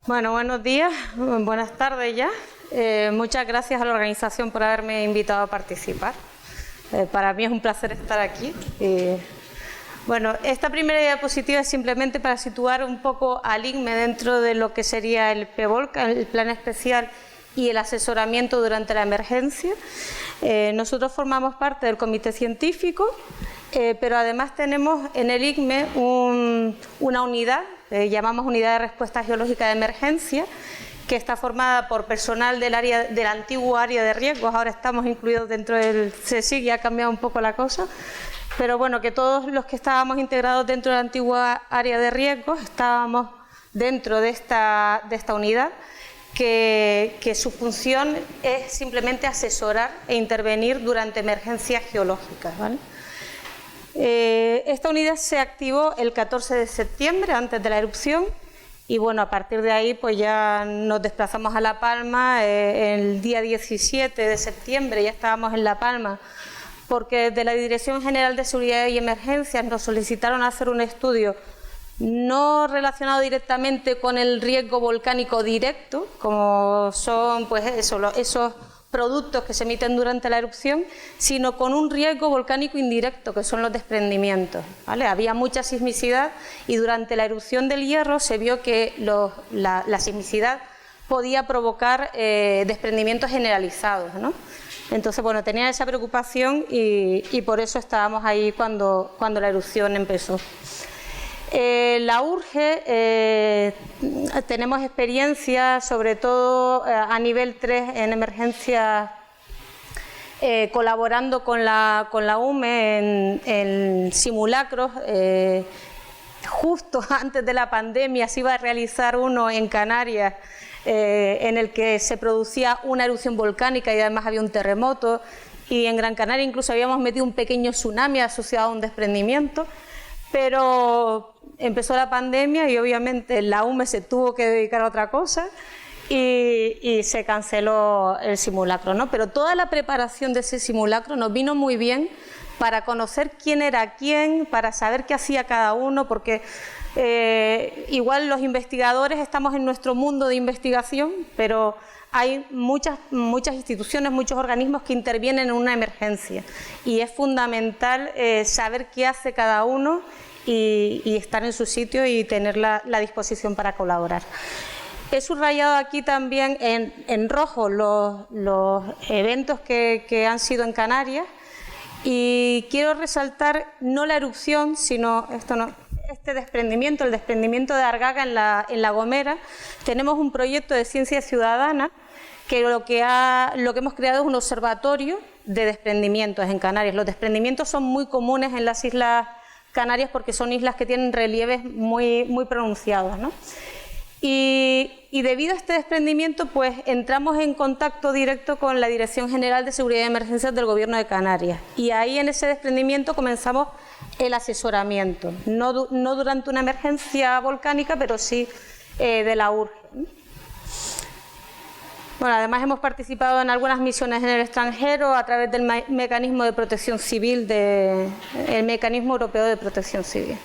Bueno, buenos días, buenas tardes ya. Muchas gracias a la organización por haberme invitado a participar. Para mí es un placer estar aquí. Bueno, esta primera diapositiva es simplemente para situar un poco al ICME dentro de lo que sería el PEVOLCA, el Plan Especial y el asesoramiento durante la emergencia. Nosotros formamos parte del comité científico, pero además tenemos en el ICME una unidad, llamamos Unidad de Respuesta Geológica de Emergencia, que está formada por personal del antiguo área de riesgos. Ahora estamos incluidos dentro del CSIC y ha cambiado un poco la cosa, pero bueno, que todos los que estábamos integrados dentro de la antigua área de riesgos estábamos dentro de esta unidad, que su función es simplemente asesorar e intervenir durante emergencias geológicas, ¿vale? Esta unidad se activó el 14 de septiembre, antes de la erupción, y bueno, a partir de ahí pues ya nos desplazamos a La Palma. El día 17 de septiembre ya estábamos en La Palma, porque desde la Dirección General de Seguridad y Emergencias nos solicitaron hacer un estudio no relacionado directamente con el riesgo volcánico directo, como son pues esos productos que se emiten durante la erupción, sino con un riesgo volcánico indirecto, que son los desprendimientos, ¿vale? Había mucha sismicidad y durante la erupción del Hierro se vio que la sismicidad podía provocar desprendimientos generalizados, ¿no? Entonces, bueno, tenía esa preocupación y por eso estábamos ahí cuando la erupción empezó. La URGE, tenemos experiencia, sobre todo a nivel 3 en emergencias, colaborando con la UME en simulacros. Justo antes de la pandemia se iba a realizar uno en Canarias, en el que se producía una erupción volcánica y además había un terremoto, y en Gran Canaria incluso habíamos metido un pequeño tsunami asociado a un desprendimiento. Pero empezó la pandemia y obviamente la UME se tuvo que dedicar a otra cosa y se canceló el simulacro, ¿no? Pero toda la preparación de ese simulacro nos vino muy bien para conocer quién era quién, para saber qué hacía cada uno, porque igual los investigadores estamos en nuestro mundo de investigación, pero hay muchas instituciones, muchos organismos que intervienen en una emergencia y es fundamental saber qué hace cada uno y estar en su sitio y tener la disposición para colaborar. He subrayado aquí también en rojo los eventos que han sido en Canarias y quiero resaltar no la erupción, sino este desprendimiento, el desprendimiento de Argaga en La Gomera. Tenemos un proyecto de ciencia ciudadana que lo que hemos creado es un observatorio de desprendimientos en Canarias. Los desprendimientos son muy comunes en las Islas Canarias porque son islas que tienen relieves muy pronunciados, ¿no? Y debido a este desprendimiento, pues entramos en contacto directo con la Dirección General de Seguridad y Emergencias del Gobierno de Canarias. Y ahí en ese desprendimiento comenzamos el asesoramiento, no durante una emergencia volcánica, pero sí de la URGE. Bueno, además hemos participado en algunas misiones en el extranjero a través del mecanismo de protección civil, el mecanismo europeo de protección civil.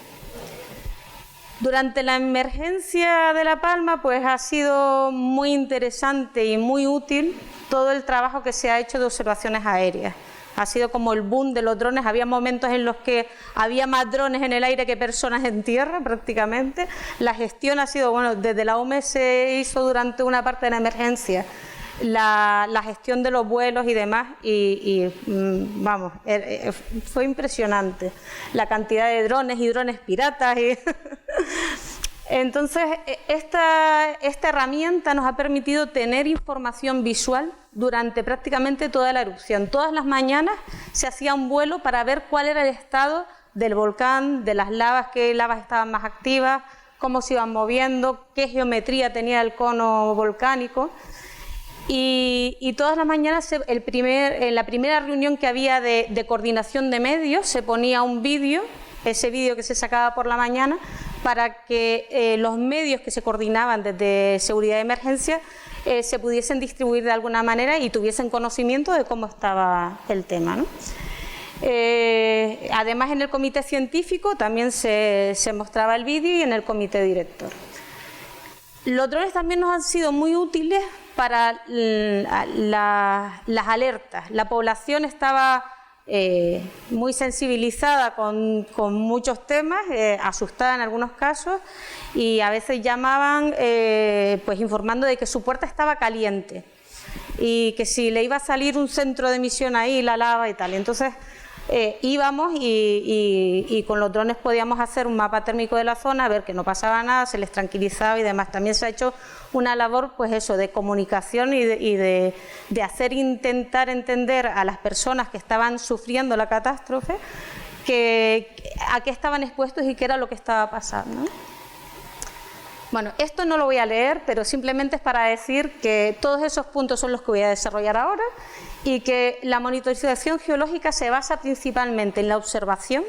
Durante la emergencia de La Palma, pues ha sido muy interesante y muy útil todo el trabajo que se ha hecho de observaciones aéreas. Ha sido como el boom de los drones. Había momentos en los que había más drones en el aire que personas en tierra, prácticamente. La gestión ha sido, bueno, desde la OMS se hizo durante una parte de la emergencia la gestión de los vuelos y demás, vamos, fue impresionante la cantidad de drones y drones piratas. Entonces, esta herramienta nos ha permitido tener información visual durante prácticamente toda la erupción. Todas las mañanas se hacía un vuelo para ver cuál era el estado del volcán, de las lavas, qué lavas estaban más activas, cómo se iban moviendo, qué geometría tenía el cono volcánico. Y todas las mañanas, en la primera reunión que había de coordinación de medios, se ponía un vídeo, ese vídeo que se sacaba por la mañana, para que los medios que se coordinaban desde seguridad de emergencia se pudiesen distribuir de alguna manera y tuviesen conocimiento de cómo estaba el tema, ¿no? Además, en el comité científico también se mostraba el vídeo y en el comité director. Los drones también nos han sido muy útiles para las alertas. La población estaba muy sensibilizada con muchos temas, asustada en algunos casos, y a veces llamaban pues informando de que su puerta estaba caliente y que si le iba a salir un centro de emisión ahí, la lava y tal. Entonces íbamos y con los drones podíamos hacer un mapa térmico de la zona, ver que no pasaba nada, se les tranquilizaba y demás. También se ha hecho una labor, pues eso, de comunicación y de hacer intentar entender a las personas que estaban sufriendo la catástrofe a qué estaban expuestos y qué era lo que estaba pasando, ¿no? Bueno, esto no lo voy a leer, pero simplemente es para decir que todos esos puntos son los que voy a desarrollar ahora y que la monitorización geológica se basa principalmente en la observación,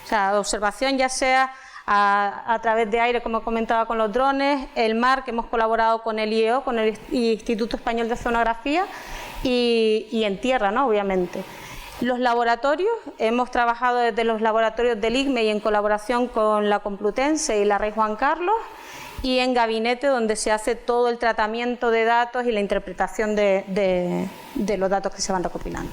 o sea, observación ya sea a través de aire, como comentaba con los drones, el mar, que hemos colaborado con el IEO, con el Instituto Español de Oceanografía, y en tierra, ¿no? Obviamente. Los laboratorios, hemos trabajado desde los laboratorios del ICME y en colaboración con la Complutense y la Rey Juan Carlos, y en gabinete donde se hace todo el tratamiento de datos y la interpretación de los datos que se van recopilando.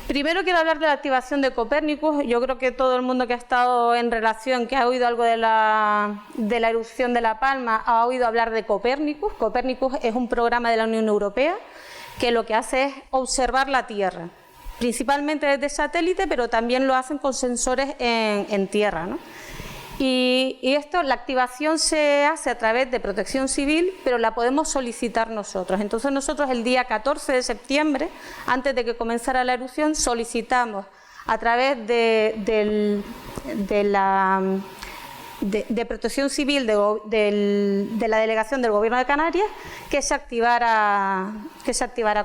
Primero quiero hablar de la activación de Copérnicus. Yo creo que todo el mundo que ha estado en relación, que ha oído algo de la erupción de La Palma, ha oído hablar de Copérnicus. Copérnicus es un programa de la Unión Europea que lo que hace es observar la Tierra, principalmente desde satélite, pero también lo hacen con sensores en tierra, ¿no? Y esto, la activación se hace a través de Protección Civil, pero la podemos solicitar nosotros. Entonces nosotros el día 14 de septiembre, antes de que comenzara la erupción, solicitamos a través de Protección Civil de la Delegación del Gobierno de Canarias que se activara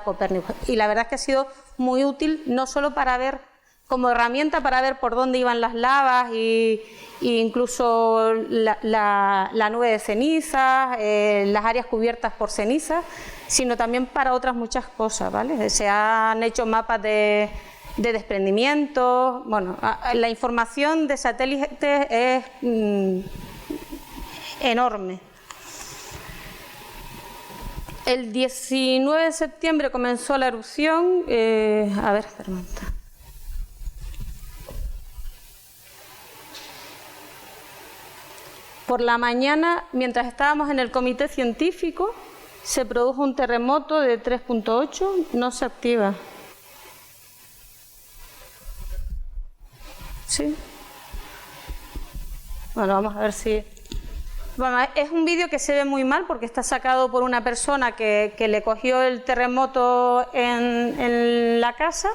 Copérnicus. Y la verdad es que ha sido muy útil, no solo para ver, como herramienta para ver por dónde iban las lavas e incluso la nube de cenizas, las áreas cubiertas por cenizas, sino también para otras muchas cosas, ¿vale? Se han hecho mapas de desprendimiento. Bueno, la información de satélites es enorme. El 19 de septiembre comenzó la erupción. A ver, Fernanda. Por la mañana, mientras estábamos en el comité científico, se produjo un terremoto de 3.8, no se activa. ¿Sí? Bueno, vamos a ver si... Bueno, es un vídeo que se ve muy mal porque está sacado por una persona que le cogió el terremoto en la casa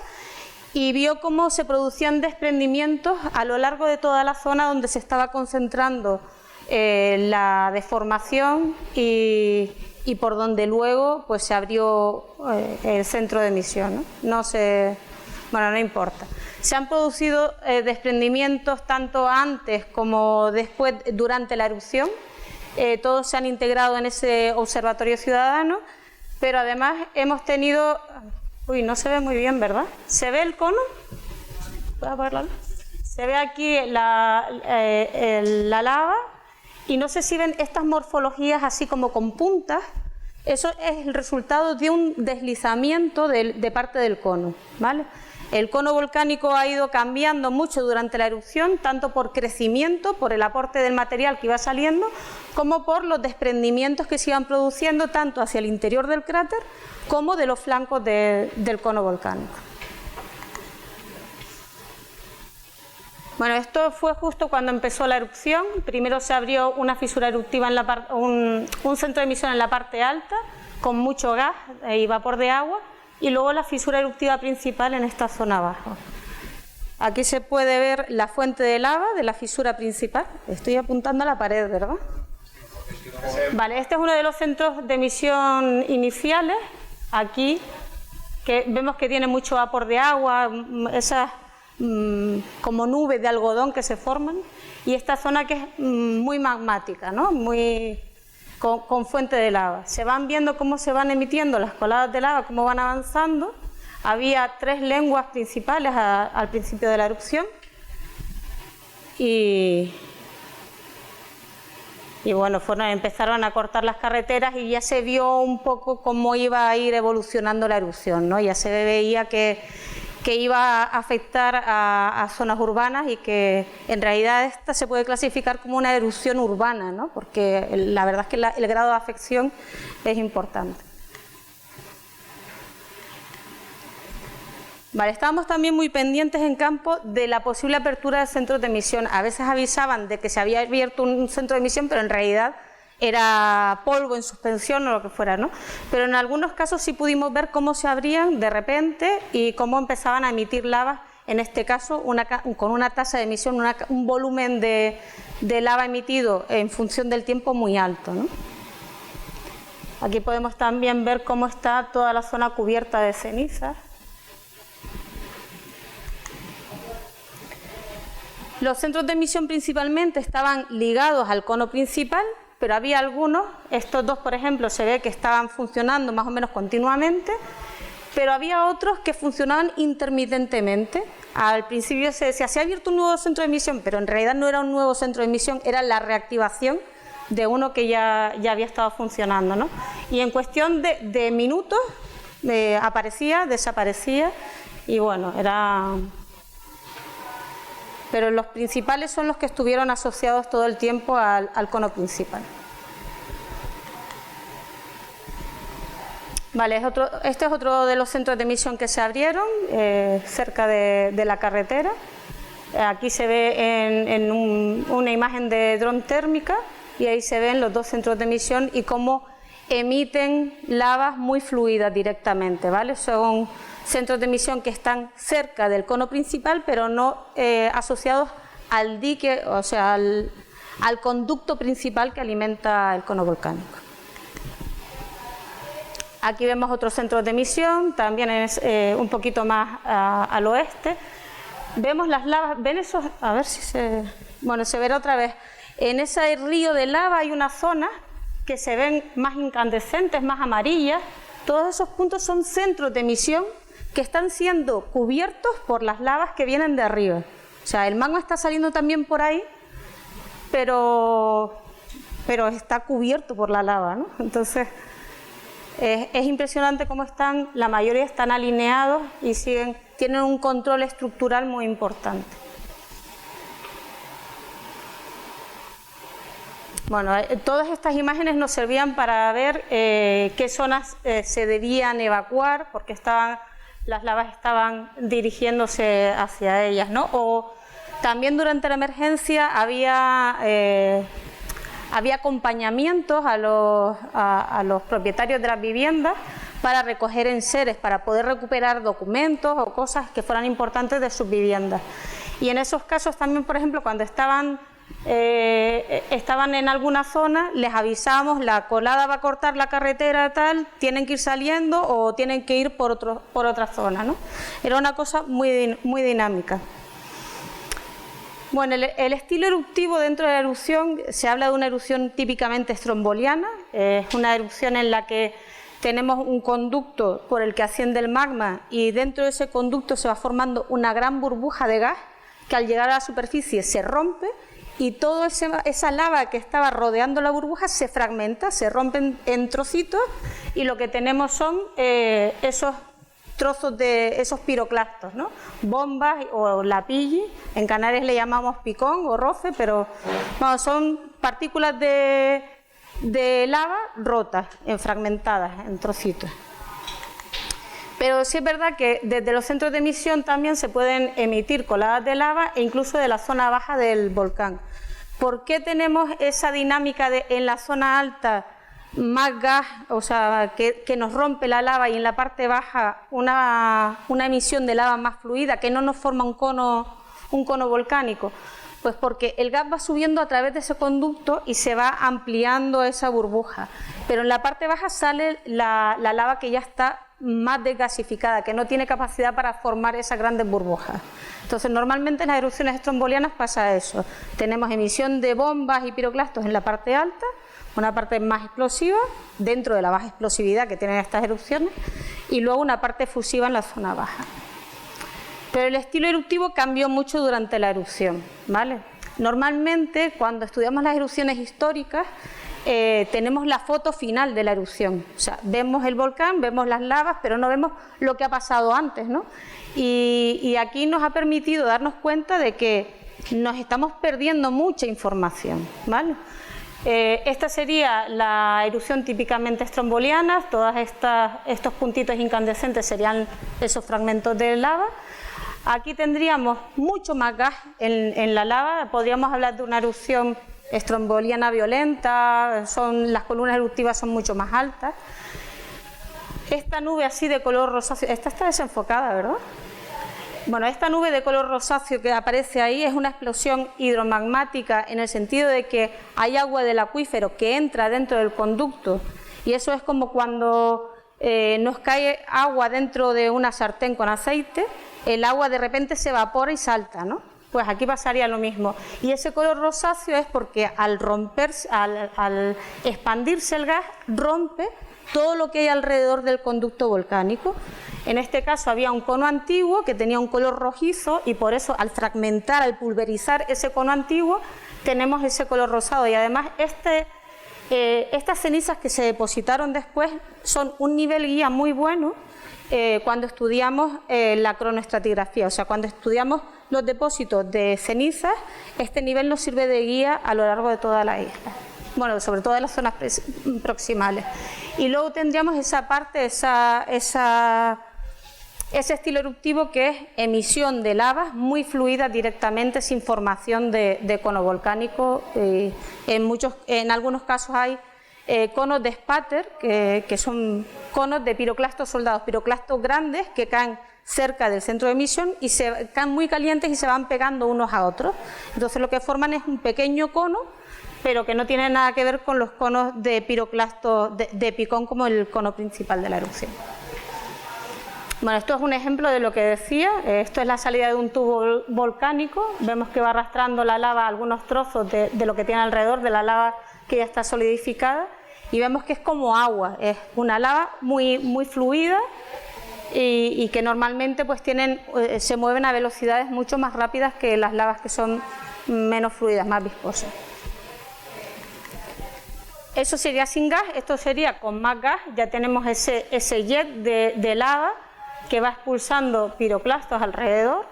y vio cómo se producían desprendimientos a lo largo de toda la zona donde se estaba concentrando la deformación y por donde luego pues se abrió el centro de emisión, ¿no? Bueno, no importa. Se han producido desprendimientos tanto antes como después, durante la erupción. Todos se han integrado en ese observatorio ciudadano, pero además hemos tenido... Uy, no se ve muy bien, ¿verdad? ¿Se ve el cono? ¿Puedo apagarlo? Se ve aquí la lava. Y no sé si ven estas morfologías así como con puntas. Eso es el resultado de un deslizamiento de parte del cono, ¿vale? El cono volcánico ha ido cambiando mucho durante la erupción, tanto por crecimiento, por el aporte del material que iba saliendo, como por los desprendimientos que se iban produciendo tanto hacia el interior del cráter como de los flancos del cono volcánico. Bueno, esto fue justo cuando empezó la erupción. Primero se abrió una fisura eruptiva, un centro de emisión en la parte alta, con mucho gas y vapor de agua, y luego la fisura eruptiva principal en esta zona abajo. Aquí se puede ver la fuente de lava de la fisura principal. Estoy apuntando a la pared, ¿verdad? Vale, este es uno de los centros de emisión iniciales. Aquí, que vemos que tiene mucho vapor de agua, esas... como nubes de algodón que se forman, y esta zona que es muy magmática, ¿no? Con fuente de lava. Se van viendo cómo se van emitiendo las coladas de lava, cómo van avanzando. Había 3 lenguas principales al principio de la erupción y Y bueno, empezaron a cortar las carreteras y ya se vio un poco cómo iba a ir evolucionando la erupción, ¿no? Ya se veía que iba a afectar a zonas urbanas y que en realidad esta se puede clasificar como una erupción urbana, ¿no? Porque la verdad es que el grado de afección es importante. Vale, estábamos también muy pendientes en campo de la posible apertura de centros de emisión. A veces avisaban de que se había abierto un centro de emisión, pero en realidad era polvo en suspensión o lo que fuera, ¿no? Pero en algunos casos sí pudimos ver cómo se abrían de repente y cómo empezaban a emitir lavas, en este caso con una tasa de emisión, un volumen de lava emitido en función del tiempo muy alto, ¿no? Aquí podemos también ver cómo está toda la zona cubierta de cenizas. Los centros de emisión principalmente estaban ligados al cono principal, pero había algunos, estos dos por ejemplo se ve que estaban funcionando más o menos continuamente, pero había otros que funcionaban intermitentemente. Al principio se decía, se ha abierto un nuevo centro de emisión, pero en realidad no era un nuevo centro de emisión, era la reactivación de uno que ya había estado funcionando, ¿no? Y en cuestión de minutos aparecía, desaparecía y bueno, era... Pero los principales son los que estuvieron asociados todo el tiempo al cono principal. Vale, este es otro de los centros de emisión que se abrieron cerca de la carretera. Aquí se ve en una imagen de dron térmica y ahí se ven los dos centros de emisión y cómo emiten lavas muy fluidas directamente, ¿vale? Son centros de emisión que están cerca del cono principal, pero no asociados al dique, o sea, al conducto principal que alimenta el cono volcánico. Aquí vemos otros centros de emisión, también es un poquito más al oeste. Vemos las lavas, ven esos, a ver si se... Bueno, se verá otra vez. En ese río de lava hay una zona que se ven más incandescentes, más amarillas. Todos esos puntos son centros de emisión que están siendo cubiertos por las lavas que vienen de arriba. O sea, el magma está saliendo también por ahí, pero está cubierto por la lava, ¿no? Entonces, es impresionante cómo están, la mayoría están alineados y tienen un control estructural muy importante. Bueno, todas estas imágenes nos servían para ver qué zonas se debían evacuar, porque las lavas estaban dirigiéndose hacia ellas, ¿no? O también durante la emergencia había acompañamientos a los propietarios de las viviendas para recoger enseres, para poder recuperar documentos o cosas que fueran importantes de sus viviendas. Y en esos casos también, por ejemplo, cuando estaban en alguna zona, les avisábamos, la colada va a cortar la carretera tal, tienen que ir saliendo o tienen que ir por otra zona, ¿no? Era una cosa muy dinámica. Bueno, el estilo eruptivo dentro de la erupción, se habla de una erupción típicamente estromboliana, es una erupción en la que tenemos un conducto por el que asciende el magma y dentro de ese conducto se va formando una gran burbuja de gas que al llegar a la superficie se rompe y toda esa lava que estaba rodeando la burbuja se fragmenta, se rompen en trocitos y lo que tenemos son esos trozos de esos piroclastos, ¿no? Bombas o lapilli, en Canarias le llamamos picón o roce, pero bueno, son partículas de lava rotas, fragmentadas en trocitos. Pero sí es verdad que desde los centros de emisión también se pueden emitir coladas de lava e incluso de la zona baja del volcán. ¿Por qué tenemos esa dinámica en la zona alta más gas, o sea, que nos rompe la lava y en la parte baja una emisión de lava más fluida, que no nos forma un cono volcánico? Pues porque el gas va subiendo a través de ese conducto y se va ampliando esa burbuja, pero en la parte baja sale la lava que ya está más desgasificada, que no tiene capacidad para formar esas grandes burbujas. Entonces, normalmente en las erupciones estrombolianas pasa eso. Tenemos emisión de bombas y piroclastos en la parte alta, una parte más explosiva, dentro de la baja explosividad que tienen estas erupciones, y luego una parte fusiva en la zona baja. Pero el estilo eruptivo cambió mucho durante la erupción, ¿vale? Normalmente, cuando estudiamos las erupciones históricas, tenemos la foto final de la erupción. O sea, vemos el volcán, vemos las lavas, pero no vemos lo que ha pasado antes, ¿no? Y aquí nos ha permitido darnos cuenta de que nos estamos perdiendo mucha información, ¿vale? Esta sería la erupción típicamente estromboliana. Todos estos puntitos incandescentes serían esos fragmentos de lava. Aquí tendríamos mucho más gas en la lava. Podríamos hablar de una erupción estromboliana violenta. Las columnas eruptivas son mucho más altas. Esta nube así de color rosáceo, esta está desenfocada, ¿verdad? Bueno, esta nube de color rosáceo que aparece ahí es una explosión hidromagmática, en el sentido de que hay agua del acuífero que entra dentro del conducto, y eso es como cuando nos cae agua dentro de una sartén con aceite. El agua de repente se evapora y salta, ¿no? Pues aquí pasaría lo mismo. Y ese color rosáceo es porque al expandirse el gas, rompe todo lo que hay alrededor del conducto volcánico. En este caso había un cono antiguo que tenía un color rojizo, y por eso al fragmentar, al pulverizar ese cono antiguo, tenemos ese color rosado. Y además estas cenizas que se depositaron después son un nivel guía muy bueno cuando estudiamos la cronoestratigrafía. O sea, cuando estudiamos los depósitos de cenizas, este nivel nos sirve de guía a lo largo de toda la isla. Bueno, sobre todo en las zonas proximales. Y luego tendríamos esa parte, ese estilo eruptivo que es emisión de lavas muy fluida directamente, sin formación de cono volcánico. En algunos casos hay conos de spatter, que son conos de piroclastos soldados, piroclastos grandes que caen cerca del centro de emisión y caen muy calientes y se van pegando unos a otros. Entonces lo que forman es un pequeño cono, pero que no tiene nada que ver con los conos de piroclastos de picón, como el cono principal de la erupción. Bueno, esto es un ejemplo de lo que decía. Esto es la salida de un tubo volcánico. Vemos que va arrastrando la lava algunos trozos de lo que tiene alrededor, de la lava que ya está solidificada, y vemos que es como agua, es una lava muy, muy fluida y que normalmente pues se mueven a velocidades mucho más rápidas que las lavas que son menos fluidas, más viscosas. Eso sería sin gas. Esto sería con más gas. Ya tenemos ese jet de lava que va expulsando piroclastos alrededor.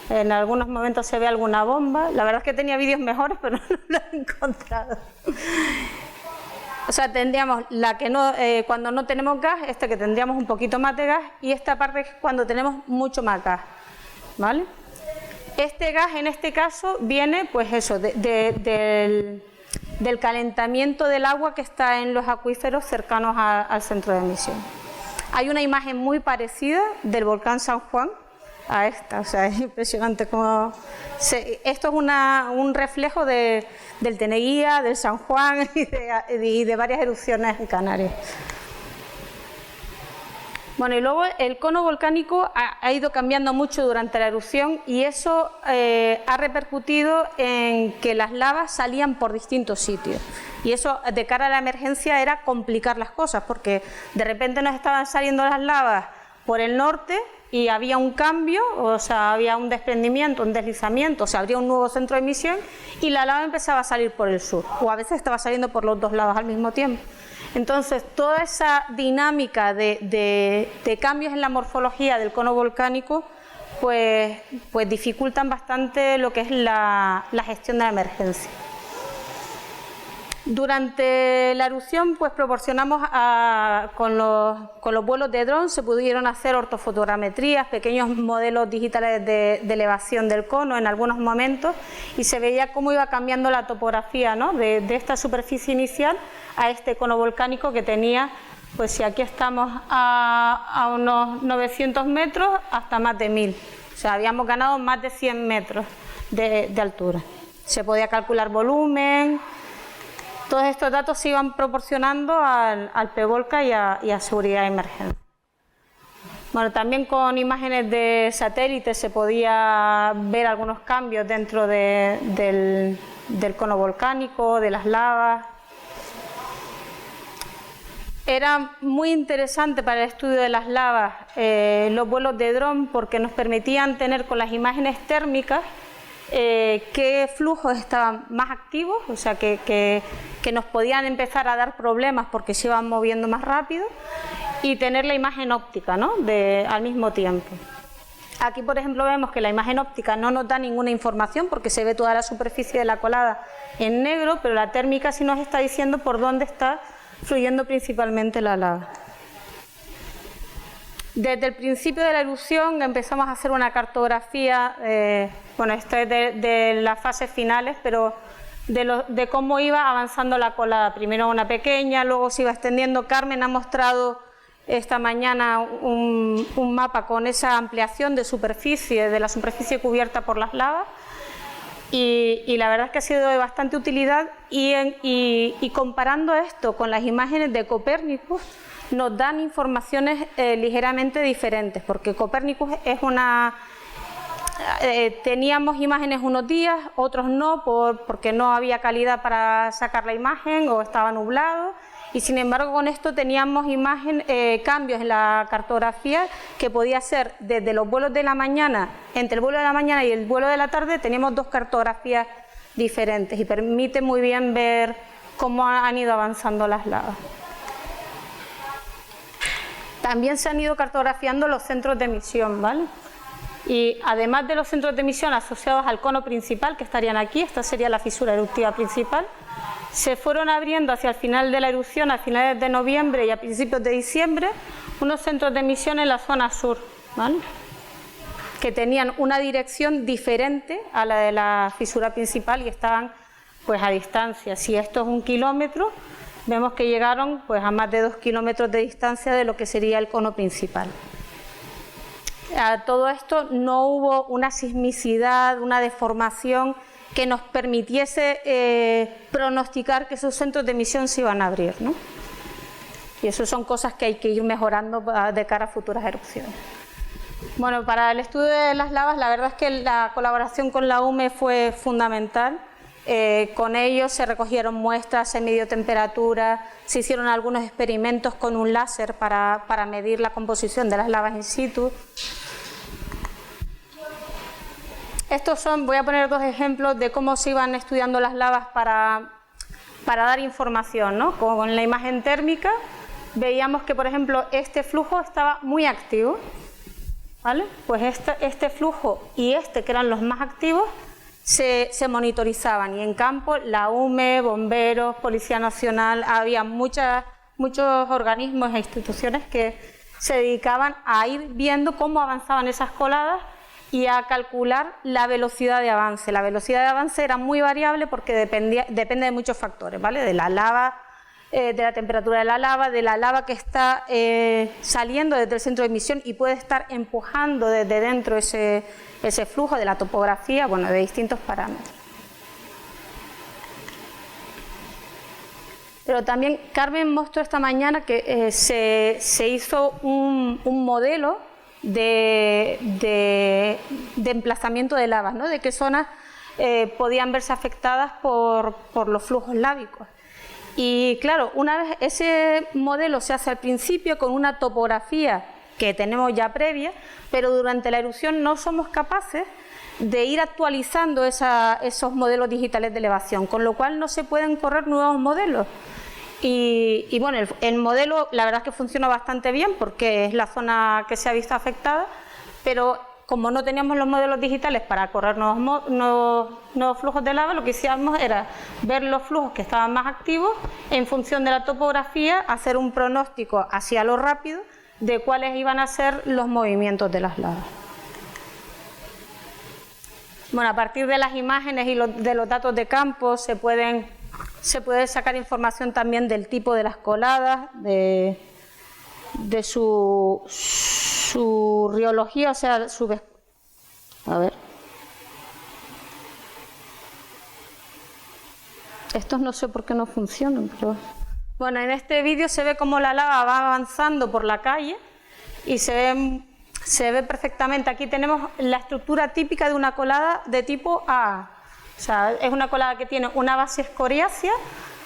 En algunos momentos se ve alguna bomba. La verdad es que tenía vídeos mejores, pero no lo he encontrado. O sea, tendríamos cuando no tenemos gas, que tendríamos un poquito más de gas, y esta parte es cuando tenemos mucho más gas, ¿vale? Este gas, en este caso, viene pues eso, del calentamiento del agua que está en los acuíferos cercanos al centro de emisión. Hay una imagen muy parecida del volcán San Juan a esta, o sea, es impresionante cómo esto es un reflejo del Teneguía, del San Juan y de varias erupciones en Canarias. Bueno, y luego el cono volcánico ha ido cambiando mucho durante la erupción, y eso ha repercutido en que las lavas salían por distintos sitios. Y eso, de cara a la emergencia, era complicar las cosas, porque de repente nos estaban saliendo las lavas por el norte y había un cambio, o sea, había un desprendimiento, un deslizamiento, o sea, habría un nuevo centro de emisión y la lava empezaba a salir por el sur, o a veces estaba saliendo por los dos lados al mismo tiempo. Entonces, toda esa dinámica de cambios en la morfología del cono volcánico pues dificultan bastante lo que es la gestión de la emergencia. Durante la erupción pues proporcionamos con los vuelos de dron se pudieron hacer ortofotogrametrías, pequeños modelos digitales de elevación del cono en algunos momentos, y se veía cómo iba cambiando la topografía, ¿no? de esta superficie inicial a este cono volcánico que tenía, pues si aquí estamos a unos 900 metros hasta más de 1000, o sea, habíamos ganado más de 100 metros de altura. Se podía calcular volumen. Todos estos datos se iban proporcionando al PVOLCA y a seguridad de emergencia. Bueno, también con imágenes de satélite se podía ver algunos cambios dentro del cono volcánico, de las lavas. Era muy interesante para el estudio de las lavas los vuelos de dron, porque nos permitían tener con las imágenes térmicas qué flujos estaban más activos, o sea, que nos podían empezar a dar problemas porque se iban moviendo más rápido, y tener la imagen óptica, ¿no?, al mismo tiempo. Aquí, por ejemplo, vemos que la imagen óptica no nos da ninguna información porque se ve toda la superficie de la colada en negro, pero la térmica sí nos está diciendo por dónde está fluyendo principalmente la lava. Desde el principio de la erupción empezamos a hacer una cartografía, bueno, esto es de las fases finales, pero de cómo iba avanzando la colada. Primero una pequeña, luego se iba extendiendo. Carmen ha mostrado esta mañana un mapa con esa ampliación de superficie, de la superficie cubierta por las lavas, y la verdad es que ha sido de bastante utilidad, y comparando esto con las imágenes de Copérnicus, nos dan informaciones ligeramente diferentes, porque Copérnicus es teníamos imágenes unos días, otros no, porque no había calidad para sacar la imagen o estaba nublado, y sin embargo con esto teníamos cambios en la cartografía que podía ser desde los vuelos de la mañana, entre el vuelo de la mañana y el vuelo de la tarde teníamos dos cartografías diferentes, y permite muy bien ver cómo han ido avanzando las lavas. También se han ido cartografiando los centros de emisión, ¿vale? Y además de los centros de emisión asociados al cono principal, que estarían aquí, esta sería la fisura eruptiva principal, se fueron abriendo hacia el final de la erupción, a finales de noviembre y a principios de diciembre, unos centros de emisión en la zona sur, ¿vale?, que tenían una dirección diferente a la de la fisura principal y estaban pues a distancia. Si esto es 1 kilómetro, vemos que llegaron pues a más de 2 kilómetros de distancia de lo que sería el cono principal. A todo esto no hubo una sismicidad, una deformación que nos permitiese pronosticar que esos centros de emisión se iban a abrir, ¿no? Y eso son cosas que hay que ir mejorando de cara a futuras erupciones. Bueno, para el estudio de las lavas, la verdad es que la colaboración con la UME fue fundamental. Con ellos se recogieron muestras, se midió temperatura, se hicieron algunos experimentos con un láser para medir la composición de las lavas in situ. Estos voy a poner dos ejemplos de cómo se iban estudiando las lavas para dar información, ¿no? Con la imagen térmica veíamos que, por ejemplo, este flujo estaba muy activo, ¿vale? Pues este flujo y que eran los más activos, se monitorizaban, y en campo la UME, bomberos, Policía Nacional, había muchos organismos e instituciones que se dedicaban a ir viendo cómo avanzaban esas coladas y a calcular la velocidad de avance. La velocidad de avance era muy variable porque depende de muchos factores, ¿vale? De la lava, de la temperatura de la lava que está saliendo desde el centro de emisión y puede estar empujando desde dentro ese flujo, de la topografía, bueno, de distintos parámetros. Pero también Carmen mostró esta mañana que se hizo un modelo de emplazamiento de lavas, ¿no? De qué zonas podían verse afectadas por los flujos lávicos. Y claro, una vez ese modelo se hace al principio con una topografía que tenemos ya previa, pero durante la erupción no somos capaces de ir actualizando esos modelos digitales de elevación, con lo cual no se pueden correr nuevos modelos. Y bueno, el modelo la verdad es que funciona bastante bien porque es la zona que se ha visto afectada, pero como no teníamos los modelos digitales para correr nuevos flujos de lava, lo que hacíamos era ver los flujos que estaban más activos, en función de la topografía, hacer un pronóstico hacia lo rápido de cuáles iban a ser los movimientos de las lavas. Bueno, a partir de las imágenes y de los datos de campo se puede sacar información también del tipo de las coladas, de su riología, o sea, a ver. Estos no sé por qué no funcionan, pero bueno, en este vídeo se ve cómo la lava va avanzando por la calle y se ve perfectamente. Aquí tenemos la estructura típica de una colada de tipo A. O sea, es una colada que tiene una base escoriácea,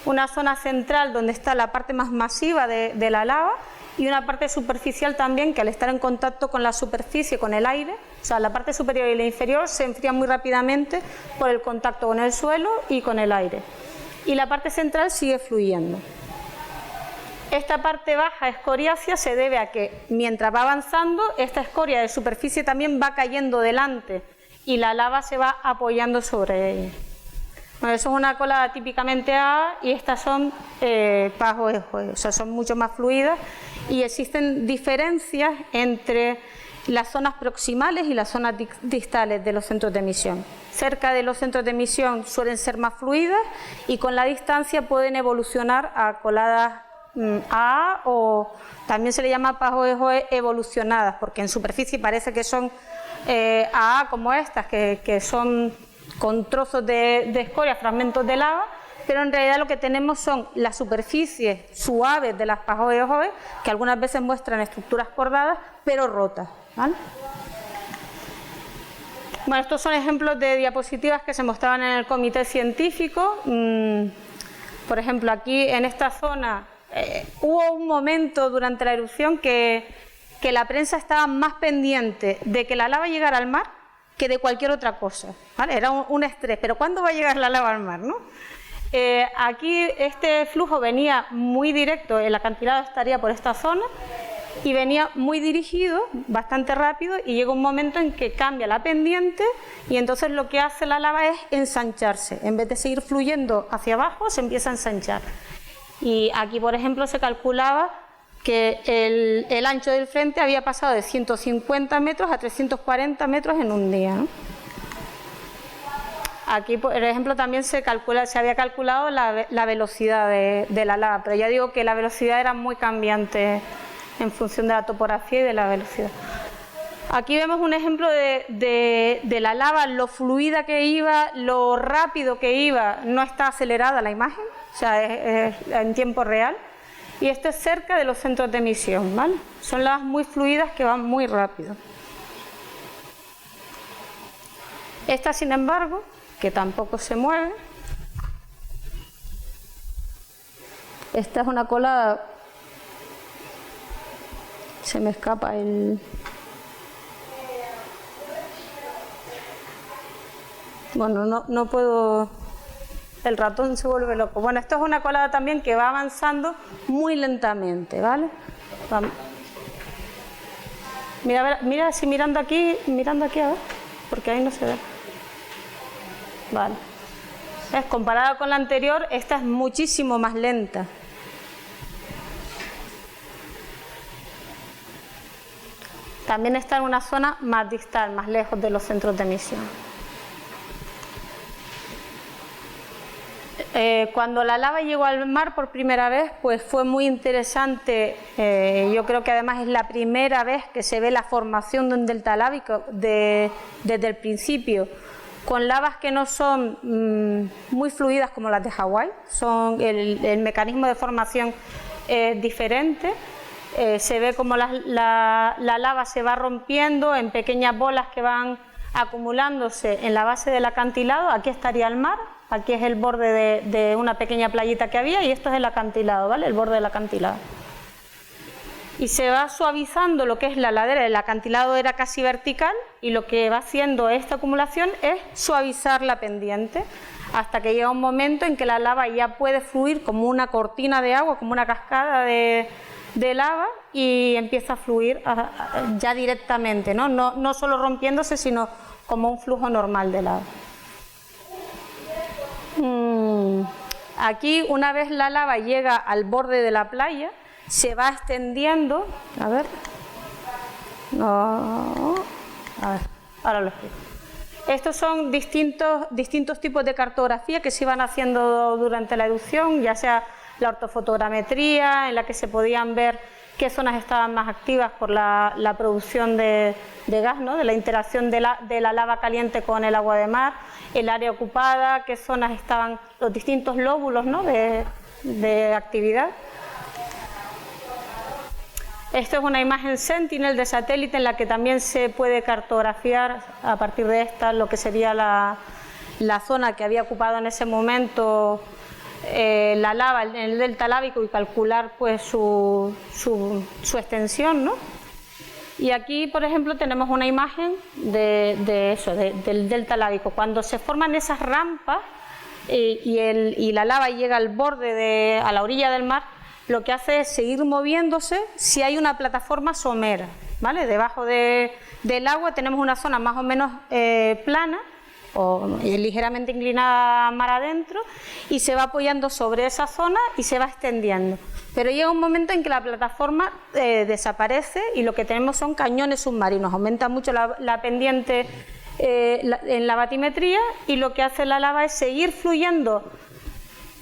una zona central donde está la parte más masiva de la lava, y una parte superficial también, que al estar en contacto con la superficie, con el aire, o sea, la parte superior y la inferior se enfrían muy rápidamente por el contacto con el suelo y con el aire. Y la parte central sigue fluyendo. Esta parte baja escoriácea se debe a que mientras va avanzando, esta escoria de superficie también va cayendo delante y la lava se va apoyando sobre ella. Bueno, eso es una cola típicamente A y estas son PAS-OEJ, o sea, son mucho más fluidas y existen diferencias entre las zonas proximales y las zonas distales de los centros de emisión. Cerca de los centros de emisión suelen ser más fluidas y con la distancia pueden evolucionar a coladas AA, o también se le llama PAS-OEJ evolucionadas, porque en superficie parece que son AA como estas, que son con trozos de escoria, fragmentos de lava, pero en realidad lo que tenemos son las superficies suaves de las PAS-OEJ, que algunas veces muestran estructuras cordadas, pero rotas, ¿vale? Bueno, estos son ejemplos de diapositivas que se mostraban en el comité científico. Por ejemplo, aquí en esta zona hubo un momento durante la erupción que la prensa estaba más pendiente de que la lava llegara al mar que de cualquier otra cosa, ¿vale? Era un estrés, pero ¿cuándo va a llegar la lava al mar, no? Aquí este flujo venía muy directo, el acantilado estaría por esta zona y venía muy dirigido, bastante rápido, y llega un momento en que cambia la pendiente y entonces lo que hace la lava es ensancharse. En vez de seguir fluyendo hacia abajo, se empieza a ensanchar. Y aquí, por ejemplo, se calculaba que el ancho del frente había pasado de 150 metros a 340 metros en un día, ¿no? Aquí, por ejemplo, también se había calculado la velocidad de la lava, pero ya digo que la velocidad era muy cambiante en función de la topografía y de la velocidad. Aquí vemos un ejemplo de la lava, lo fluida que iba, lo rápido que iba. No está acelerada la imagen, o sea, es en tiempo real. Y esto es cerca de los centros de emisión, ¿vale? Son lavas muy fluidas que van muy rápido. Esta, sin embargo, que tampoco se mueve. Esta es una cola... Se me escapa el... Bueno, no puedo... El ratón se vuelve loco. Bueno, esto es una colada también que va avanzando muy lentamente, ¿vale? Vamos. Mira si mirando aquí, a ver, porque ahí no se ve. Vale. Comparada con la anterior, esta es muchísimo más lenta. También está en una zona más distal, más lejos de los centros de emisión. Cuando la lava llegó al mar por primera vez, pues fue muy interesante. Yo creo que además es la primera vez que se ve la formación de un delta lávico desde el principio, con lavas que no son muy fluidas como las de Hawái. El mecanismo de formación es diferente. Se ve como la lava se va rompiendo en pequeñas bolas que van acumulándose en la base del acantilado. Aquí estaría el mar, aquí es el borde de una pequeña playita que había y esto es el acantilado, ¿vale? El borde del acantilado. Y se va suavizando lo que es la ladera. El acantilado era casi vertical y lo que va haciendo esta acumulación es suavizar la pendiente hasta que llega un momento en que la lava ya puede fluir como una cortina de agua, como una cascada de lava, y empieza a fluir ya directamente, ¿no? No solo rompiéndose, sino como un flujo normal de lava. Aquí, una vez la lava llega al borde de la playa, se va extendiendo. A ver, ahora lo explico. Estos son distintos tipos de cartografía que se iban haciendo durante la erupción, ya sea la ortofotogrametría, en la que se podían ver qué zonas estaban más activas por la producción de gas, ¿no? De la interacción de la lava caliente con el agua de mar, el área ocupada, qué zonas estaban, los distintos lóbulos, ¿no? de actividad. Esto es una imagen Sentinel de satélite en la que también se puede cartografiar a partir de esta lo que sería la zona que había ocupado en ese momento la lava en el delta lábico y calcular pues su extensión, ¿no? Y aquí, por ejemplo, tenemos una imagen del delta lábico. Cuando se forman esas rampas y la lava llega al borde, a la orilla del mar, lo que hace es seguir moviéndose si hay una plataforma somera, ¿vale? Debajo del agua tenemos una zona más o menos plana o ligeramente inclinada mar adentro y se va apoyando sobre esa zona y se va extendiendo. Pero llega un momento en que la plataforma desaparece y lo que tenemos son cañones submarinos. Aumenta mucho la pendiente en la batimetría y lo que hace la lava es seguir fluyendo.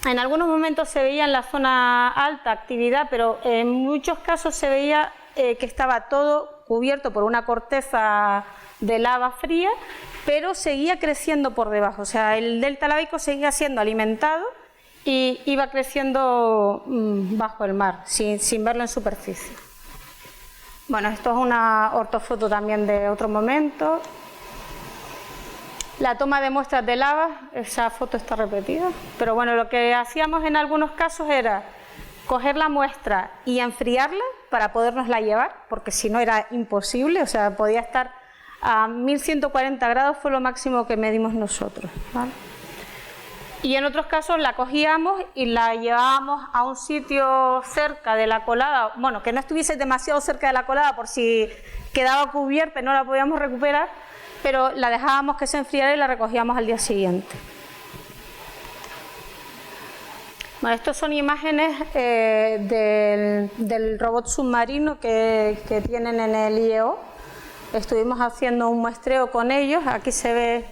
En algunos momentos se veía en la zona alta actividad, pero en muchos casos se veía que estaba todo cubierto por una corteza de lava fría, pero seguía creciendo por debajo. O sea, el delta lábico seguía siendo alimentado y iba creciendo bajo el mar, sin verlo en superficie. Bueno, esto es una ortofoto también de otro momento. La toma de muestras de lava, esa foto está repetida, pero bueno, lo que hacíamos en algunos casos era coger la muestra y enfriarla para podernosla llevar, porque si no era imposible, o sea, podía estar a 1140 grados, fue lo máximo que medimos nosotros, ¿vale? Y en otros casos la cogíamos y la llevábamos a un sitio cerca de la colada, bueno, que no estuviese demasiado cerca de la colada por si quedaba cubierta y no la podíamos recuperar, pero la dejábamos que se enfriara y la recogíamos al día siguiente. Bueno, estas son imágenes del robot submarino que tienen en el IEO. Estuvimos haciendo un muestreo con ellos. Aquí se ve,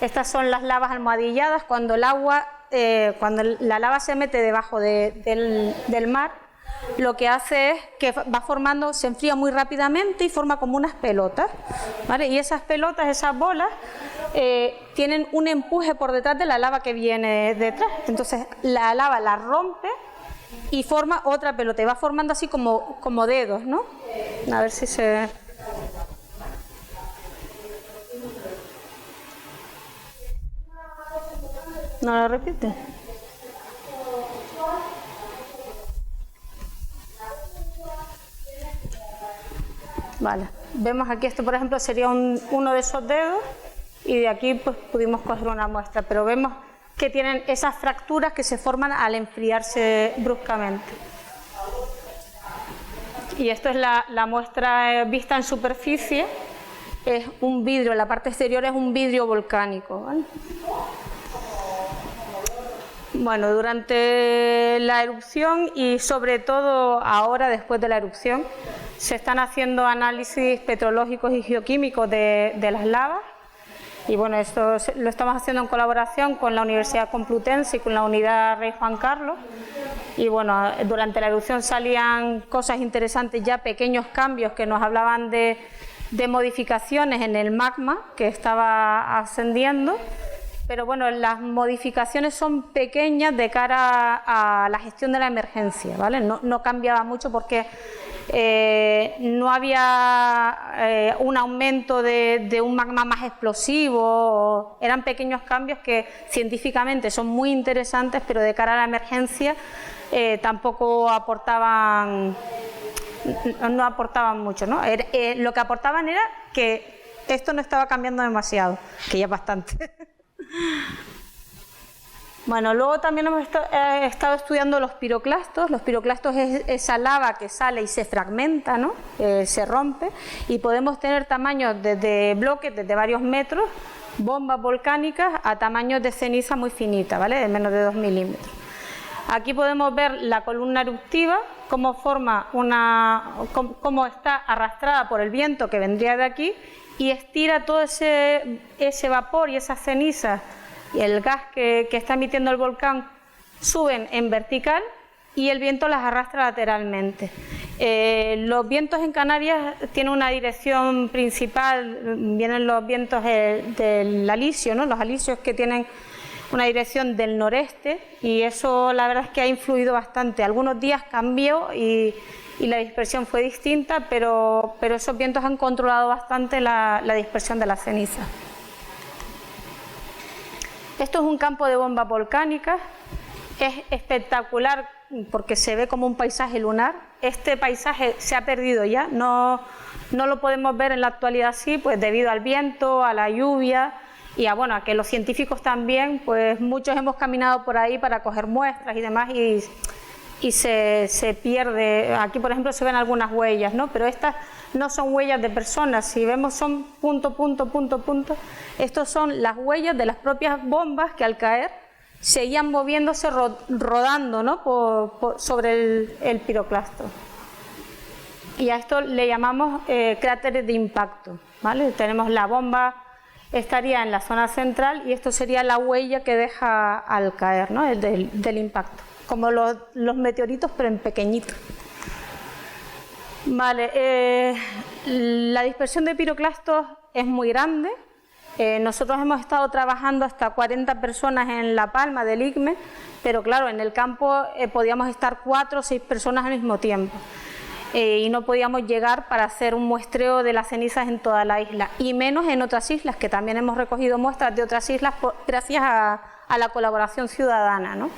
estas son las lavas almohadilladas. Cuando la lava se mete debajo del mar, lo que hace es que va formando, se enfría muy rápidamente y forma como unas pelotas, ¿vale? Y esas pelotas, esas bolas, tienen un empuje por detrás de la lava que viene detrás. Entonces la lava la rompe y forma otra pelota y va formando así como dedos, ¿no? A ver si se... ¿No lo repite? Vale, vemos aquí esto, por ejemplo, sería uno de esos dedos y de aquí pues pudimos coger una muestra, pero vemos que tienen esas fracturas que se forman al enfriarse bruscamente. Y esto es la muestra vista en superficie, es un vidrio, la parte exterior es un vidrio volcánico, ¿vale? Bueno, durante la erupción y sobre todo ahora después de la erupción se están haciendo análisis petrológicos y geoquímicos de las lavas y bueno, esto lo estamos haciendo en colaboración con la Universidad Complutense y con la Unidad Rey Juan Carlos y bueno, durante la erupción salían cosas interesantes ya, pequeños cambios que nos hablaban de modificaciones en el magma que estaba ascendiendo. Pero bueno, las modificaciones son pequeñas de cara a la gestión de la emergencia, ¿vale? No cambiaba mucho porque no había un aumento de un magma más explosivo, eran pequeños cambios que científicamente son muy interesantes, pero de cara a la emergencia tampoco aportaban, no aportaban mucho, ¿no? Lo que aportaban era que esto no estaba cambiando demasiado, que ya es bastante. Bueno, luego también hemos estado estudiando los piroclastos. Los piroclastos es esa lava que sale y se fragmenta, ¿no? Se rompe y podemos tener tamaños desde bloques desde varios metros, bombas volcánicas a tamaños de ceniza muy finita, ¿vale? De menos de 2 milímetros. Aquí podemos ver la columna eruptiva, cómo está arrastrada por el viento que vendría de aquí y estira todo ese vapor y esas cenizas y el gas que está emitiendo el volcán suben en vertical y el viento las arrastra lateralmente. Los vientos en Canarias tienen una dirección principal, vienen los vientos del alisio, ¿no? Los alisios que tienen una dirección del noreste y eso la verdad es que ha influido bastante. Algunos días cambió y la dispersión fue distinta, pero esos vientos han controlado bastante la dispersión de la ceniza. Esto es un campo de bombas volcánicas Es espectacular porque se ve como un paisaje lunar. Este paisaje se ha perdido ya, no lo podemos ver en la actualidad así, pues debido al viento, a la lluvia y a que los científicos también, pues muchos hemos caminado por ahí para coger muestras y demás y se pierde. Aquí, por ejemplo, se ven algunas huellas, ¿no? Pero estas no son huellas de personas, si vemos son punto, punto, punto, punto. Estos son las huellas de las propias bombas que al caer seguían moviéndose, rodando, ¿no? sobre el piroclasto. Y a esto le llamamos cráteres de impacto, ¿vale? Tenemos la bomba, estaría en la zona central y esto sería la huella que deja al caer, ¿no? del impacto, como los meteoritos pero en pequeñito. Vale, la dispersión de piroclastos es muy grande. Nosotros hemos estado trabajando hasta 40 personas en La Palma del ICME, pero claro, en el campo podíamos estar 4 o 6 personas al mismo tiempo. Y no podíamos llegar para hacer un muestreo de las cenizas en toda la isla, y menos en otras islas, que también hemos recogido muestras de otras islas gracias a la colaboración ciudadana, ¿no?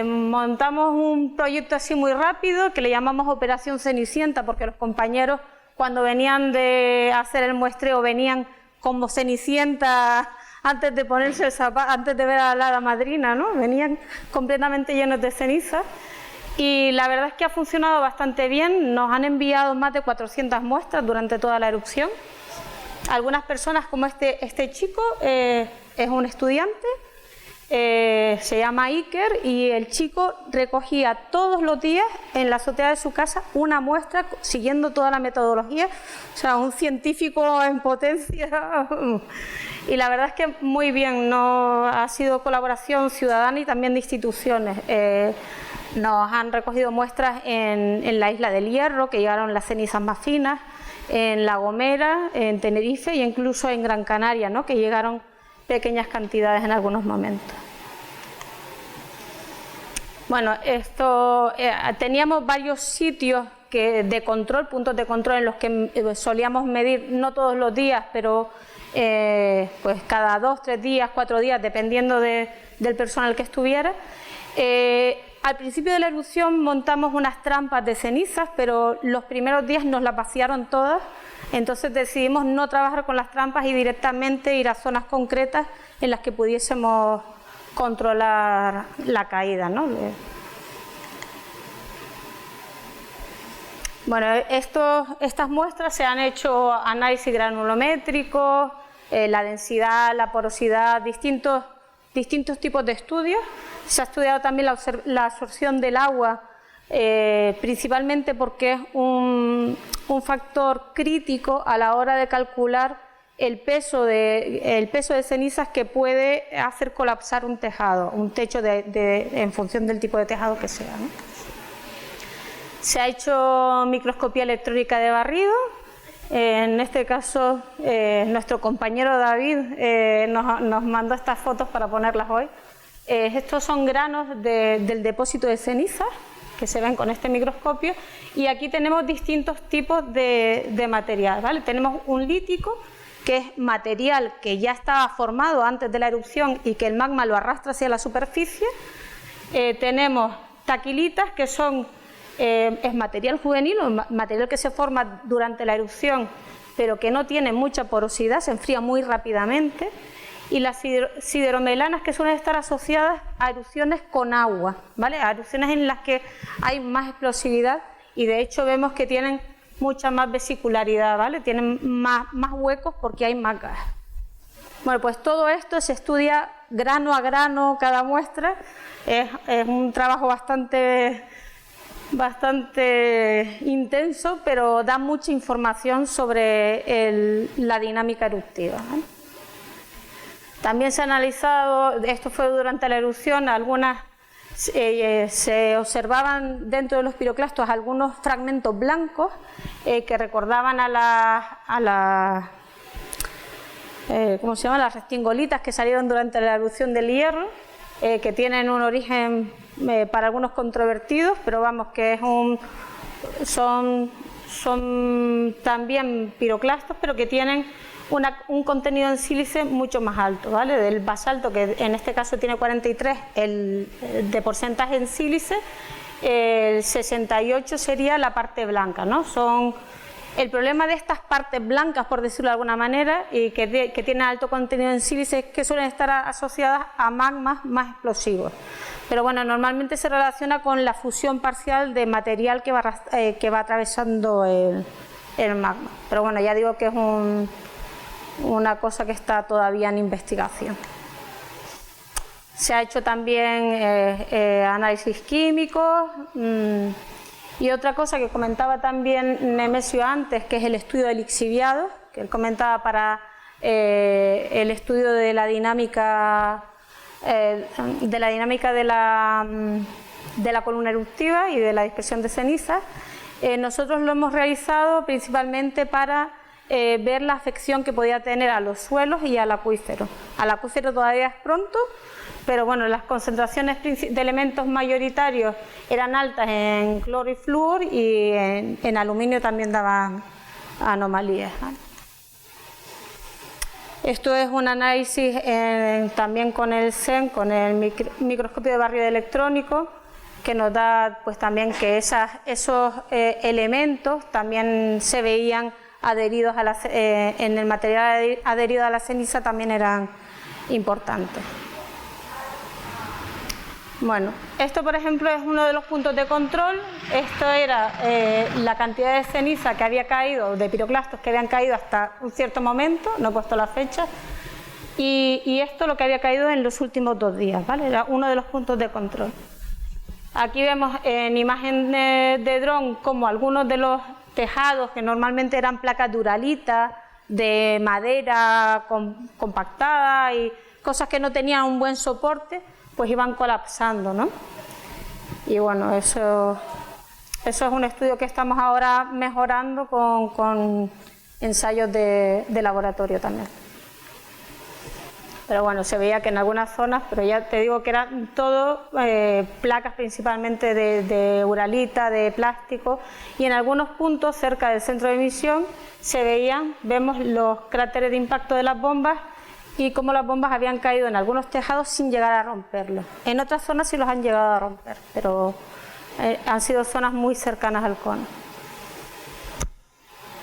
Montamos un proyecto así muy rápido que le llamamos Operación Cenicienta, porque los compañeros cuando venían de hacer el muestreo venían como Cenicienta antes de ponerse el zapato, antes de ver a la hada madrina, ¿no? Venían completamente llenos de ceniza. Y la verdad es que ha funcionado bastante bien. Nos han enviado más de 400 muestras durante toda la erupción. Algunas personas, como este chico, es un estudiante, se llama Iker, y el chico recogía todos los días en la azotea de su casa una muestra siguiendo toda la metodología, o sea, un científico en potencia. Y la verdad es que muy bien, ha sido colaboración ciudadana y también de instituciones. Nos han recogido muestras en la isla del Hierro, que llegaron las cenizas más finas, en La Gomera, en Tenerife e incluso en Gran Canaria, ¿no? Que llegaron pequeñas cantidades en algunos momentos. Bueno, teníamos varios sitios de control, puntos de control en los que solíamos medir, no todos los días, pero pues cada 2, 3 días, 4 días, dependiendo del personal que estuviera. Al principio de la erupción montamos unas trampas de cenizas, pero los primeros días nos las vaciaron todas, entonces decidimos no trabajar con las trampas y directamente ir a zonas concretas en las que pudiésemos controlar la caída, ¿no? Bueno, estas muestras se han hecho análisis granulométricos, la densidad, la porosidad, distintos tipos de estudios. Se ha estudiado también la absorción del agua, principalmente porque es un factor crítico a la hora de calcular el peso de cenizas que puede hacer colapsar un tejado, un techo en función del tipo de tejado que sea, ¿no? Se ha hecho microscopía electrónica de barrido. En este caso, nuestro compañero David nos mandó estas fotos para ponerlas hoy. Estos son granos del depósito de cenizas que se ven con este microscopio, y aquí tenemos distintos tipos de material, ¿vale? Tenemos un lítico, que es material que ya estaba formado antes de la erupción y que el magma lo arrastra hacia la superficie. Tenemos taquilitas, que es material juvenil, material que se forma durante la erupción, pero que no tiene mucha porosidad, se enfría muy rápidamente. Y las sideromelanas, que suelen estar asociadas a erupciones con agua, ¿vale? A erupciones en las que hay más explosividad, y de hecho vemos que tienen mucha más vesicularidad, ¿vale? Tienen más huecos porque hay más gas. Bueno, pues todo esto se estudia grano a grano cada muestra. Es un trabajo bastante intenso, pero da mucha información sobre la dinámica eruptiva, ¿vale? También se ha analizado, esto fue durante la erupción, se observaban dentro de los piroclastos algunos fragmentos blancos que recordaban a ¿cómo se llama? Las restingolitas que salieron durante la erupción del Hierro, que tienen un origen para algunos controvertidos, pero vamos, que son también piroclastos, pero que tienen un contenido en sílice mucho más alto, ¿vale? Del basalto, que en este caso tiene 43 de porcentaje en sílice, el 68 sería la parte blanca, ¿no? El problema de estas partes blancas, por decirlo de alguna manera, y que tienen alto contenido en sílice, es que suelen estar asociadas a magmas más explosivos. Pero bueno, normalmente se relaciona con la fusión parcial de material que va atravesando el magma. Pero bueno, ya digo que es una cosa que está todavía en investigación. Se ha hecho también análisis químicos. Y otra cosa que comentaba también Nemesio antes, que es el estudio del lixiviado, que él comentaba para el estudio de la dinámica de la columna eruptiva y de la dispersión de cenizas. Nosotros lo hemos realizado principalmente para ver la afección que podía tener a los suelos y al acuífero. Al acuífero todavía es pronto, pero bueno, las concentraciones de elementos mayoritarios eran altas en cloro y flúor, y en aluminio también daban anomalías, ¿vale? Esto es un análisis también con el SEM, con el microscopio de barrido electrónico, que nos da pues también que esos elementos también se veían adheridos en el material adherido a la ceniza, también eran importantes. Bueno, esto por ejemplo es uno de los puntos de control. Esto era la cantidad de ceniza que había caído, de piroclastos que habían caído hasta un cierto momento, no he puesto la fecha, y esto lo que había caído en los últimos 2 días, ¿vale? Era uno de los puntos de control. Aquí vemos en imagen de dron como algunos de los tejados, que normalmente eran placas de uralita, de madera compactada y cosas que no tenían un buen soporte, pues iban colapsando, ¿no? Y bueno, eso es un estudio que estamos ahora mejorando con ensayos de laboratorio también. Pero bueno, se veía que en algunas zonas, pero ya te digo que eran todo placas principalmente de uralita, de plástico, y en algunos puntos cerca del centro de emisión vemos los cráteres de impacto de las bombas y cómo las bombas habían caído en algunos tejados sin llegar a romperlos. En otras zonas sí los han llegado a romper, pero han sido zonas muy cercanas al cono.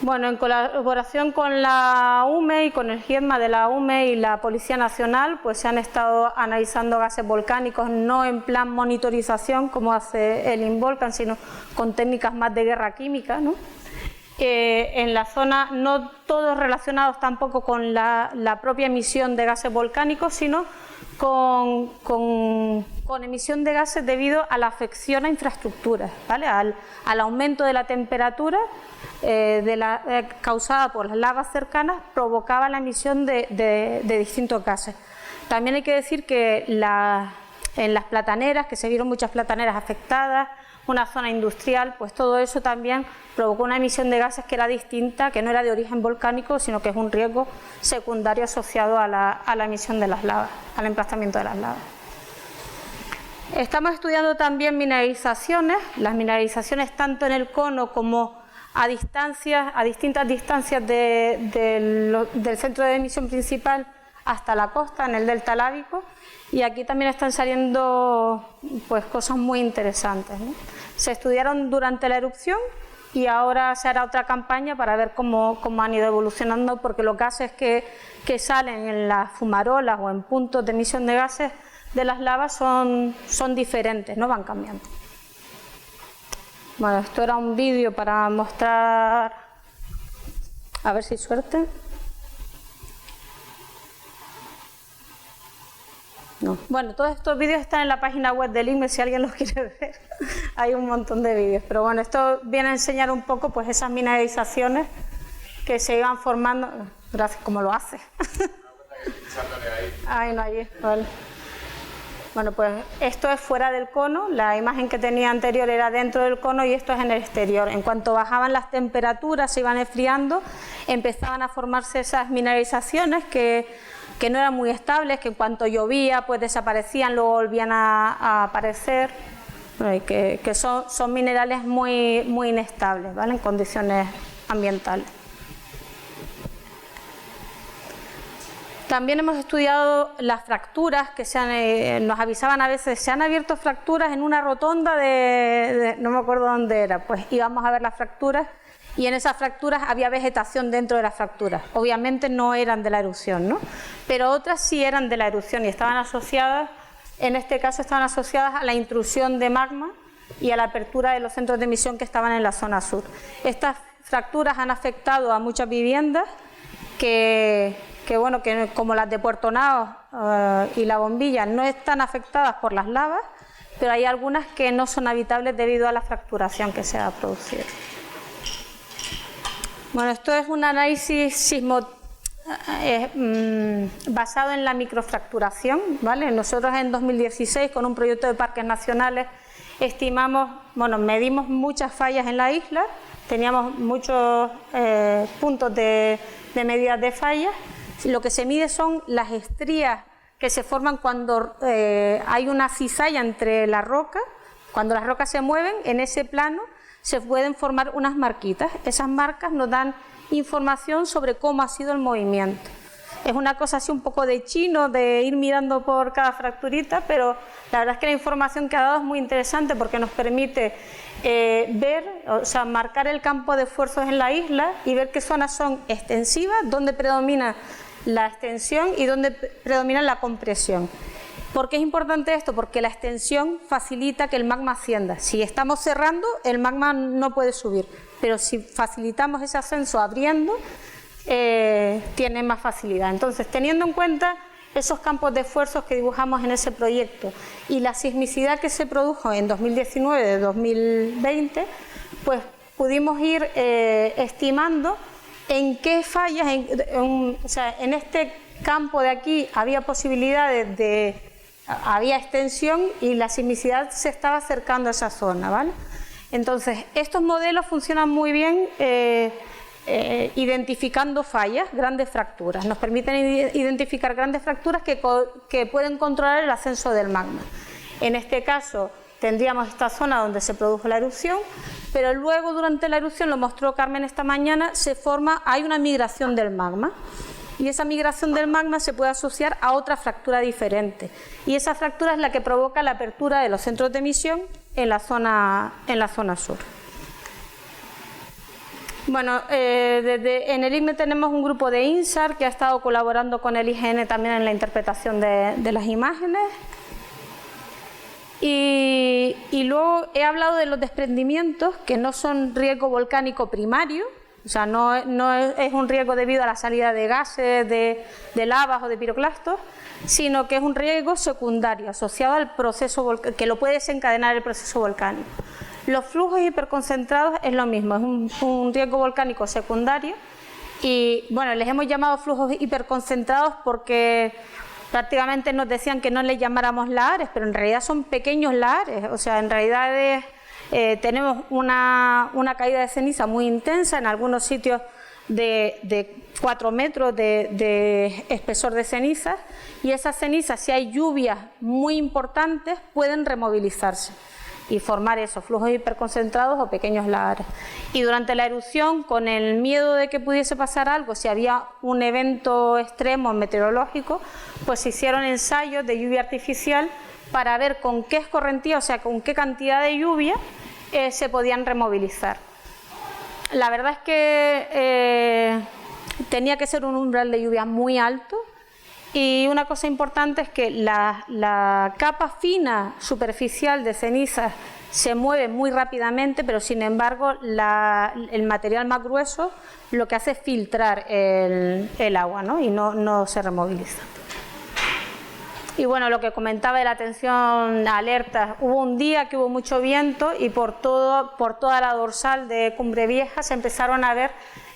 Bueno, en colaboración con la UME y con el GIEDMA de la UME y la Policía Nacional, pues se han estado analizando gases volcánicos, no en plan monitorización como hace el INVOLCAN, sino con técnicas más de guerra química, ¿no? En la zona, no todos relacionados tampoco con la propia emisión de gases volcánicos, sino con emisión de gases debido a la afección a infraestructuras, ¿vale? Al aumento de la temperatura causada por las lavas cercanas, provocaba la emisión de distintos gases. También hay que decir que en las plataneras, que se vieron muchas plataneras afectadas, una zona industrial, pues todo eso también provocó una emisión de gases que era distinta, que no era de origen volcánico, sino que es un riesgo secundario asociado a la emisión de las lavas, al emplazamiento de las lavas. Estamos estudiando también mineralizaciones, las mineralizaciones tanto en el cono como a distintas distancias del centro de emisión principal hasta la costa, en el delta lábico, y aquí también están saliendo pues cosas muy interesantes, ¿no? Se estudiaron durante la erupción y ahora se hará otra campaña para ver cómo han ido evolucionando, porque los gases que salen en las fumarolas o en puntos de emisión de gases de las lavas son diferentes, no van cambiando. Bueno, esto era un vídeo para mostrar, a ver si hay suerte. No. Bueno, todos estos vídeos están en la página web del INME si alguien los quiere ver. Hay un montón de vídeos, pero bueno, esto viene a enseñar un poco pues esas mineralizaciones que se iban formando. Gracias, ¿cómo lo hace? Ay, no, allí, vale. Bueno, pues esto es fuera del cono, la imagen que tenía anterior era dentro del cono y esto es en el exterior. En cuanto bajaban las temperaturas, se iban enfriando, empezaban a formarse esas mineralizaciones que no eran muy estables, que en cuanto llovía pues desaparecían, luego volvían a aparecer, que son minerales muy inestables, ¿vale? En condiciones ambientales. También hemos estudiado las fracturas que nos avisaban a veces, se han abierto fracturas en una rotonda no me acuerdo dónde era, pues íbamos a ver las fracturas y en esas fracturas había vegetación dentro de las fracturas. Obviamente no eran de la erupción, ¿no? Pero otras sí eran de la erupción y estaban asociadas, en este caso estaban asociadas a la intrusión de magma y a la apertura de los centros de emisión que estaban en la zona sur. Estas fracturas han afectado a muchas viviendas que como las de Puerto Naos y La Bombilla no están afectadas por las lavas, pero hay algunas que no son habitables debido a la fracturación que se ha producido. Bueno, esto es un análisis basado en la microfracturación, ¿vale? Nosotros en 2016, con un proyecto de parques nacionales, medimos muchas fallas en la isla, teníamos muchos puntos de medidas de fallas. Lo que se mide son las estrías que se forman cuando hay una cizalla entre la roca. Cuando las rocas se mueven, en ese plano se pueden formar unas marquitas. Esas marcas nos dan información sobre cómo ha sido el movimiento. Es una cosa así un poco de chino, de ir mirando por cada fracturita, pero la verdad es que la información que ha dado es muy interesante porque nos permite marcar el campo de esfuerzos en la isla y ver qué zonas son extensivas, dónde predomina la extensión y dónde predomina la compresión. ¿Por qué es importante esto? Porque la extensión facilita que el magma ascienda. Si estamos cerrando, el magma no puede subir, pero si facilitamos ese ascenso abriendo, tiene más facilidad. Entonces, teniendo en cuenta esos campos de esfuerzos que dibujamos en ese proyecto y la sismicidad que se produjo en 2019 de 2020, pues pudimos ir estimando en qué fallas, en este campo de aquí había posibilidades había extensión y la sismicidad se estaba acercando a esa zona, ¿vale? Entonces, estos modelos funcionan muy bien identificando fallas, grandes fracturas. Nos permiten identificar grandes fracturas que pueden controlar el ascenso del magma. En este caso, tendríamos esta zona donde se produjo la erupción, pero luego durante la erupción, lo mostró Carmen esta mañana, hay una migración del magma. Y esa migración del magma se puede asociar a otra fractura diferente. Y esa fractura es la que provoca la apertura de los centros de emisión en la zona sur. Bueno, en el IGME tenemos un grupo de INSAR que ha estado colaborando con el IGN también en la interpretación de las imágenes. Y luego he hablado de los desprendimientos que no son riesgo volcánico primario, o sea, no es un riesgo debido a la salida de gases, de lavas o de piroclastos, sino que es un riesgo secundario asociado al proceso que lo puede desencadenar el proceso volcánico. Los flujos hiperconcentrados es lo mismo, es un riesgo volcánico secundario y bueno, les hemos llamado flujos hiperconcentrados porque prácticamente nos decían que no les llamáramos lahares, pero en realidad son pequeños lahares, o sea, en realidad tenemos una caída de ceniza muy intensa, en algunos sitios de 4 metros de espesor de cenizas, y esas cenizas, si hay lluvias muy importantes, pueden removilizarse y formar esos flujos hiperconcentrados o pequeños lahares. Y durante la erupción, con el miedo de que pudiese pasar algo, si había un evento extremo meteorológico, pues se hicieron ensayos de lluvia artificial para ver con qué escorrentía, o sea, con qué cantidad de lluvia se podían removilizar. La verdad es que tenía que ser un umbral de lluvia muy alto, y una cosa importante es que la capa fina superficial de cenizas se mueve muy rápidamente, pero sin embargo el material más grueso lo que hace es filtrar el agua, ¿no? Y no se removiliza. Y bueno, lo que comentaba de la atención alerta, hubo un día que hubo mucho viento y por toda la dorsal de Cumbre Vieja se empezaron a ver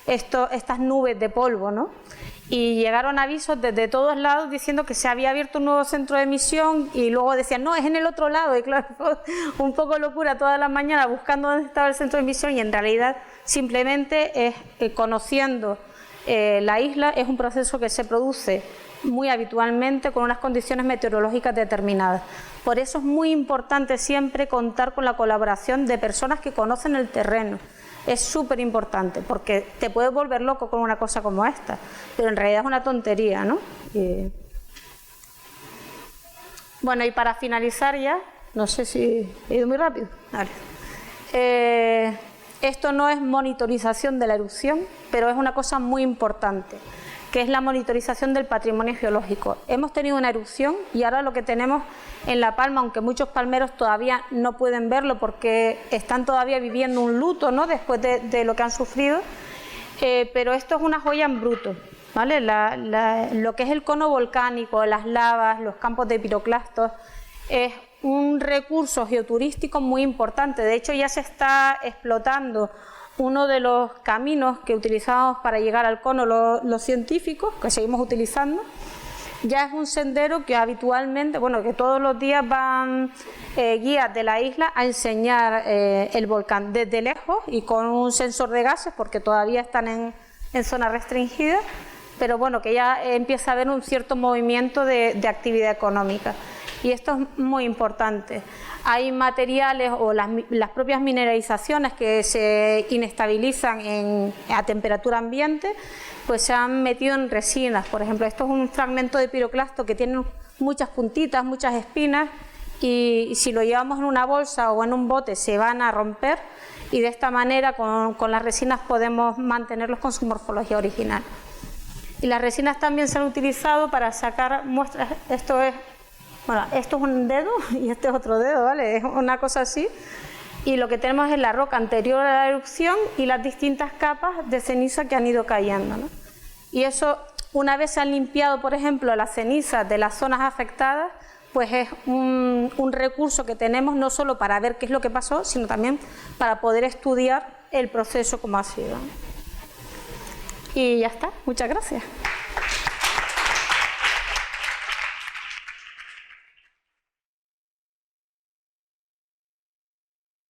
estas nubes de polvo, ¿no? Y llegaron avisos desde todos lados diciendo que se había abierto un nuevo centro de emisión y luego decían, no, es en el otro lado. Y claro, un poco locura todas las mañanas buscando dónde estaba el centro de emisión, y en realidad simplemente es conociendo la isla, es un proceso que se produce muy habitualmente con unas condiciones meteorológicas determinadas. Por eso es muy importante siempre contar con la colaboración de personas que conocen el terreno. Es súper importante, porque te puedes volver loco con una cosa como esta, pero en realidad es una tontería, ¿no? Bueno, y para finalizar ya, no sé si he ido muy rápido. Vale. Esto no es monitorización de la erupción, pero es una cosa muy importante, que es la monitorización del patrimonio geológico. Hemos tenido una erupción y ahora lo que tenemos en La Palma, aunque muchos palmeros todavía no pueden verlo porque están todavía viviendo un luto, ¿no?, después de lo que han sufrido, pero esto es una joya en bruto, ¿vale? Lo que es el cono volcánico, las lavas, los campos de piroclastos, es un recurso geoturístico muy importante. De hecho, ya se está explotando uno de los caminos que utilizamos para llegar al cono los científicos, que seguimos utilizando. Ya es un sendero que habitualmente, bueno, que todos los días van guías de la isla a enseñar el volcán desde lejos y con un sensor de gases, porque todavía están en zona restringida, pero bueno, que ya empieza a haber un cierto movimiento de actividad económica. Y esto es muy importante. Hay materiales o las propias mineralizaciones que se inestabilizan a temperatura ambiente, pues se han metido en resinas. Por ejemplo, esto es un fragmento de piroclasto que tiene muchas puntitas, muchas espinas, y si lo llevamos en una bolsa o en un bote se van a romper, y de esta manera con las resinas podemos mantenerlos con su morfología original. Y las resinas también se han utilizado para sacar muestras. Esto es un dedo y este es otro dedo, ¿vale? Es una cosa así. Y lo que tenemos es la roca anterior a la erupción y las distintas capas de ceniza que han ido cayendo, ¿no? Y eso, una vez se han limpiado, por ejemplo, las cenizas de las zonas afectadas, pues es un recurso que tenemos no solo para ver qué es lo que pasó, sino también para poder estudiar el proceso como ha sido. Y ya está. Muchas gracias.